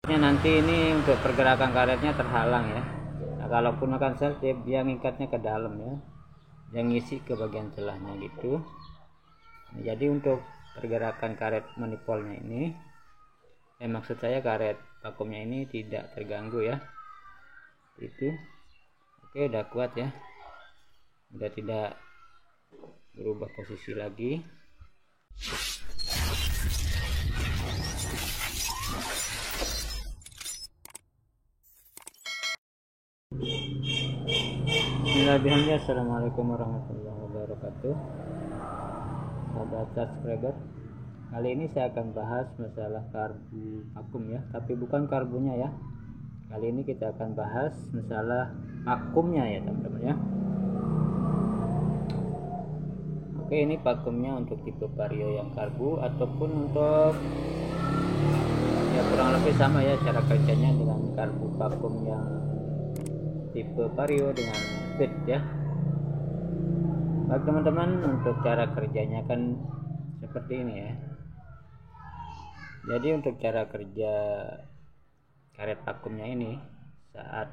Nanti ini untuk pergerakan karetnya terhalang ya. Nah, kalaupun akan selotip dia ngikatnya ke dalam ya, yang ngisi ke bagian celahnya gitu. Nah, jadi untuk pergerakan karet manifolnya ini, maksud saya karet vakumnya ini tidak terganggu ya. Itu oke, udah kuat ya, udah tidak berubah posisi lagi. Bismillahirrahmanirrahim. Assalamualaikum warahmatullahi wabarakatuh, sahabat subscriber. Kali ini saya akan bahas masalah karbu vakum ya, tapi bukan karbunya ya. Kali ini kita akan bahas masalah vakumnya ya teman-teman ya. Oke, ini vakumnya untuk tipe vario yang karbu ataupun untuk ya kurang lebih sama ya cara kerjanya dengan karbu vakum yang tipe vario dengan speed ya. Baik teman-teman, untuk cara kerjanya kan seperti ini ya. Jadi untuk cara kerja karet vakumnya ini, saat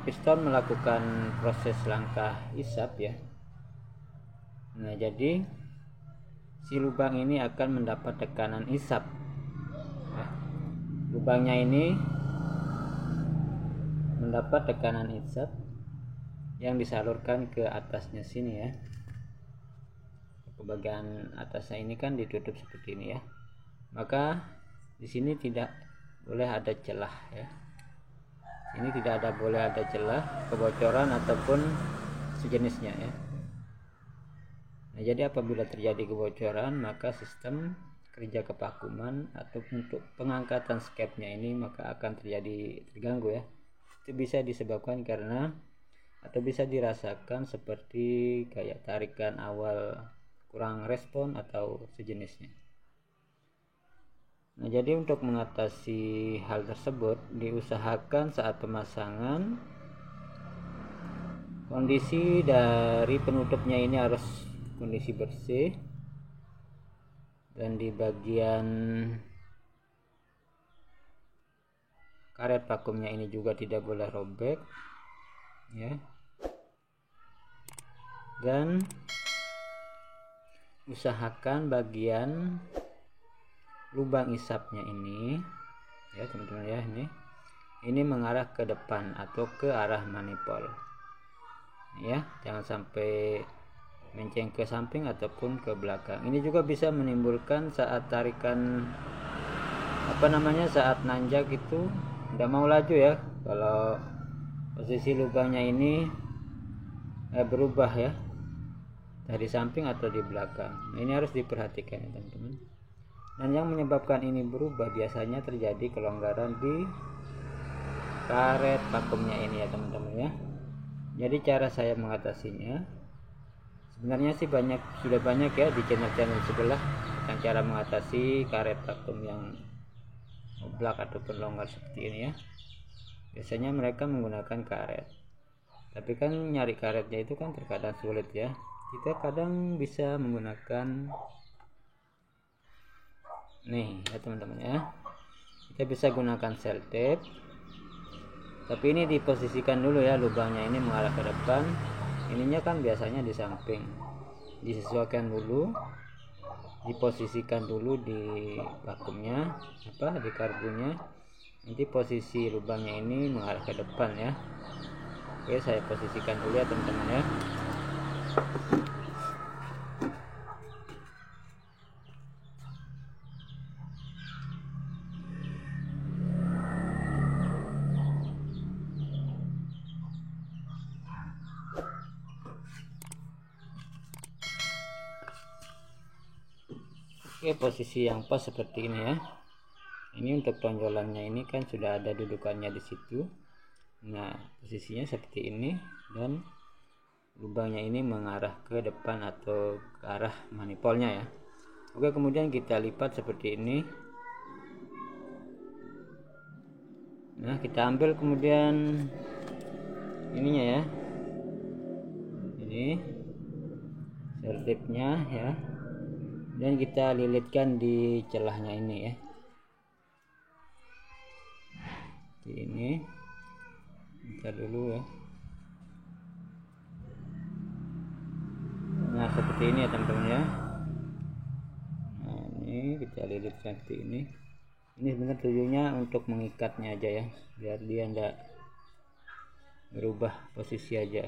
piston melakukan proses langkah isap ya. Nah, jadi si lubang ini akan mendapat tekanan isap. Nah, lubangnya ini mendapat tekanan isap yang disalurkan ke atasnya sini ya. Bagian atasnya ini kan ditutup seperti ini ya. Maka di sini tidak boleh ada celah ya. Ini tidak boleh ada celah, kebocoran ataupun sejenisnya ya. Nah, jadi apabila terjadi kebocoran, maka sistem kerja kevakuman atau untuk pengangkatan skepnya ini maka akan terganggu ya. Itu bisa disebabkan karena atau bisa dirasakan seperti kayak tarikan awal kurang respon atau sejenisnya. Nah, jadi untuk mengatasi hal tersebut diusahakan saat pemasangan kondisi dari penutupnya ini harus kondisi bersih, dan di bagian karet vakumnya ini juga tidak boleh robek ya. Dan usahakan bagian lubang isapnya ini ya teman-teman ya, ini mengarah ke depan atau ke arah manifold ya, jangan sampai menceng ke samping ataupun ke belakang. Ini juga bisa menimbulkan saat tarikan saat nanjak itu tidak mau laju ya, kalau posisi lubangnya ini berubah ya dari samping atau di belakang. Nah, ini harus diperhatikan ya teman-teman. Dan yang menyebabkan ini berubah biasanya terjadi kelonggaran di karet vakumnya ini ya teman-teman ya. Jadi cara saya mengatasinya sebenarnya sih sudah banyak ya di channel-channel sebelah tentang cara mengatasi karet vakum yang oblak ataupun longgar seperti ini ya. Biasanya mereka menggunakan karet, tapi kan nyari karetnya itu kan terkadang sulit ya. Kita kadang bisa menggunakan nih ya teman-teman ya, kita bisa gunakan selotip, tapi ini diposisikan dulu ya, lubangnya ini mengarah ke depan, ininya kan biasanya di samping, disesuaikan dulu, diposisikan dulu di vakumnya di karbunya, nanti posisi lubangnya ini mengarah ke depan ya. Oke, saya posisikan dulu ya teman-teman ya. Oke, posisi yang pas seperti ini ya. Ini untuk tonjolannya ini kan sudah ada dudukannya di situ. Nah, posisinya seperti ini dan lubangnya ini mengarah ke depan atau ke arah manifoldnya ya. Oke, kemudian kita lipat seperti ini. Nah, kita ambil kemudian ininya ya. Ini selotipnya ya. dan kita lilitkan di celahnya ini ya. Ini kita dulu ya. Nah seperti ini ya teman-teman ya. Nah ini kita lilitkan seperti ini. Ini sebenarnya tujuannya untuk mengikatnya aja ya, biar dia tidak berubah posisi aja.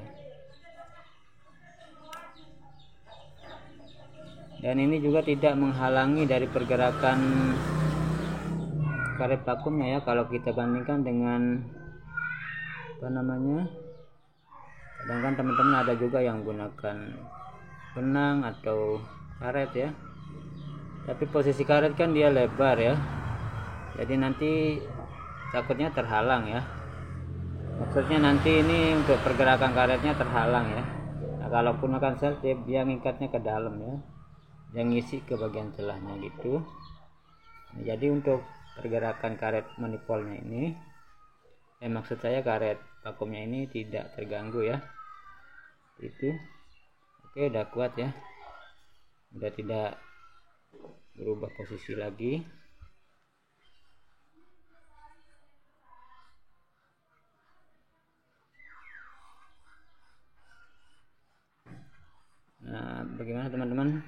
Dan ini juga tidak menghalangi dari pergerakan karet vakumnya ya, kalau kita bandingkan dengan kadang kan teman-teman ada juga yang gunakan benang atau karet ya, tapi posisi karet kan dia lebar ya, jadi nanti takutnya terhalang ya, maksudnya nanti ini untuk pergerakan karetnya terhalang ya. Nah kalaupun akan selotip dia ngikatnya ke dalam ya, yang ngisi ke bagian celahnya gitu. Nah, jadi untuk pergerakan karet manipolnya ini, maksud saya karet vakumnya ini tidak terganggu ya. Itu oke, udah kuat ya, udah tidak berubah posisi lagi. Nah bagaimana teman-teman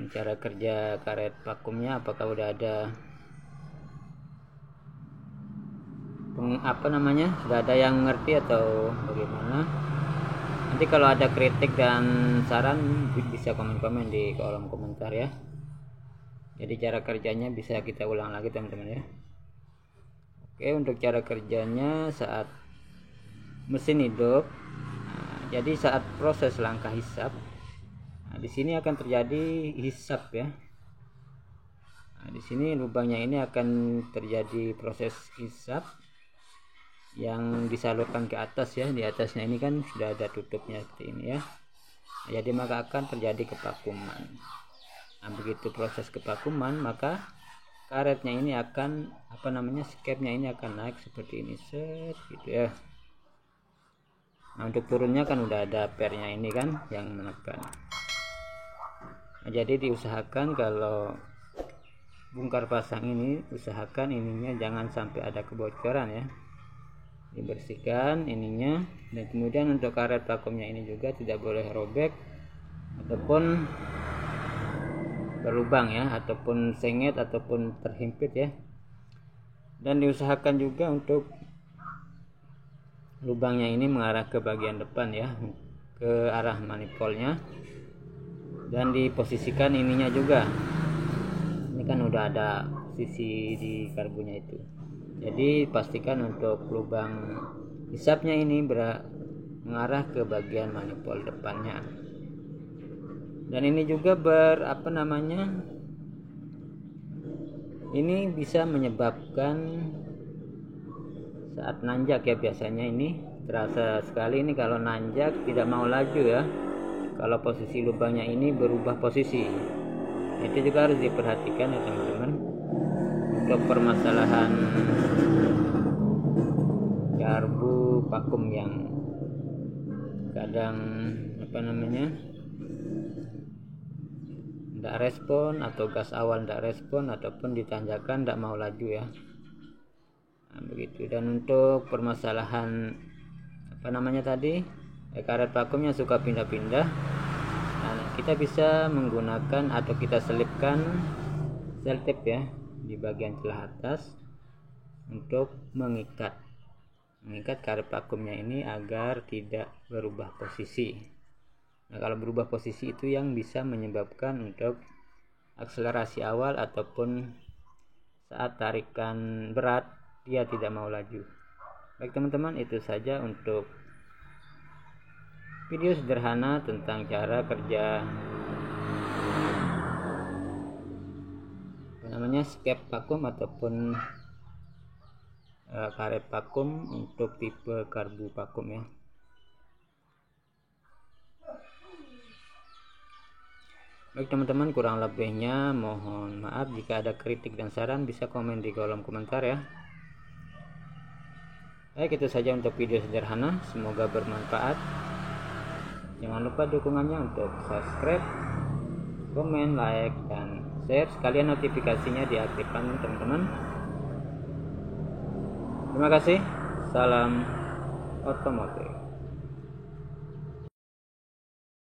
cara kerja karet vakumnya? Apakah udah ada sudah ada yang ngerti atau bagaimana? Nanti kalau ada kritik dan saran bisa komen-komen di kolom komentar ya. Jadi cara kerjanya bisa kita ulang lagi teman-teman ya. Oke, untuk cara kerjanya saat mesin hidup, jadi saat proses langkah hisap, di sini akan terjadi hisap ya. Nah, di sini lubangnya ini akan terjadi proses hisap yang disalurkan ke atas ya. Di atasnya ini kan sudah ada tutupnya seperti ini ya. Nah, jadi maka akan terjadi kevakuman. Nah begitu proses kevakuman, maka karetnya ini akan skepnya ini akan naik seperti ini set gitu ya. Nah untuk turunnya kan udah ada pernya ini kan yang menekan. Nah, jadi diusahakan kalau bongkar pasang ini, usahakan ininya jangan sampai ada kebocoran ya, dibersihkan ininya. Dan kemudian untuk karet vakumnya ini juga tidak boleh robek ataupun berlubang ya, ataupun sengit ataupun terhimpit ya. Dan diusahakan juga untuk lubangnya ini mengarah ke bagian depan ya, ke arah manifolnya. Dan diposisikan ininya juga, ini kan udah ada sisi di karbunya itu, jadi pastikan untuk lubang hisapnya ini mengarah ke bagian manifold depannya. Dan ini juga ini bisa menyebabkan saat nanjak ya, biasanya ini terasa sekali ini kalau nanjak tidak mau laju ya, kalau posisi lubangnya ini berubah posisi. Itu juga harus diperhatikan ya teman-teman, untuk permasalahan karbu vakum yang kadang tidak respon, atau gas awal tidak respon, ataupun ditanjakan tidak mau laju ya. Nah, begitu. Dan untuk permasalahan karet vakumnya suka pindah-pindah, nah, kita bisa menggunakan atau kita selipkan selotip ya di bagian celah atas untuk mengikat karet vakumnya ini agar tidak berubah posisi. Nah kalau berubah posisi itu yang bisa menyebabkan untuk akselerasi awal ataupun saat tarikan berat dia tidak mau laju. Baik teman-teman, itu saja untuk video sederhana tentang cara kerja skep vakum ataupun karet vakum untuk tipe karbu vakum ya. Baik teman-teman, kurang lebihnya mohon maaf. Jika ada kritik dan saran bisa komen di kolom komentar ya. Baik, itu saja untuk video sederhana, semoga bermanfaat. Jangan lupa dukungannya untuk subscribe, komen, like, dan share. Sekalian notifikasinya diaktifkan teman-teman. Terima kasih. Salam otomotif.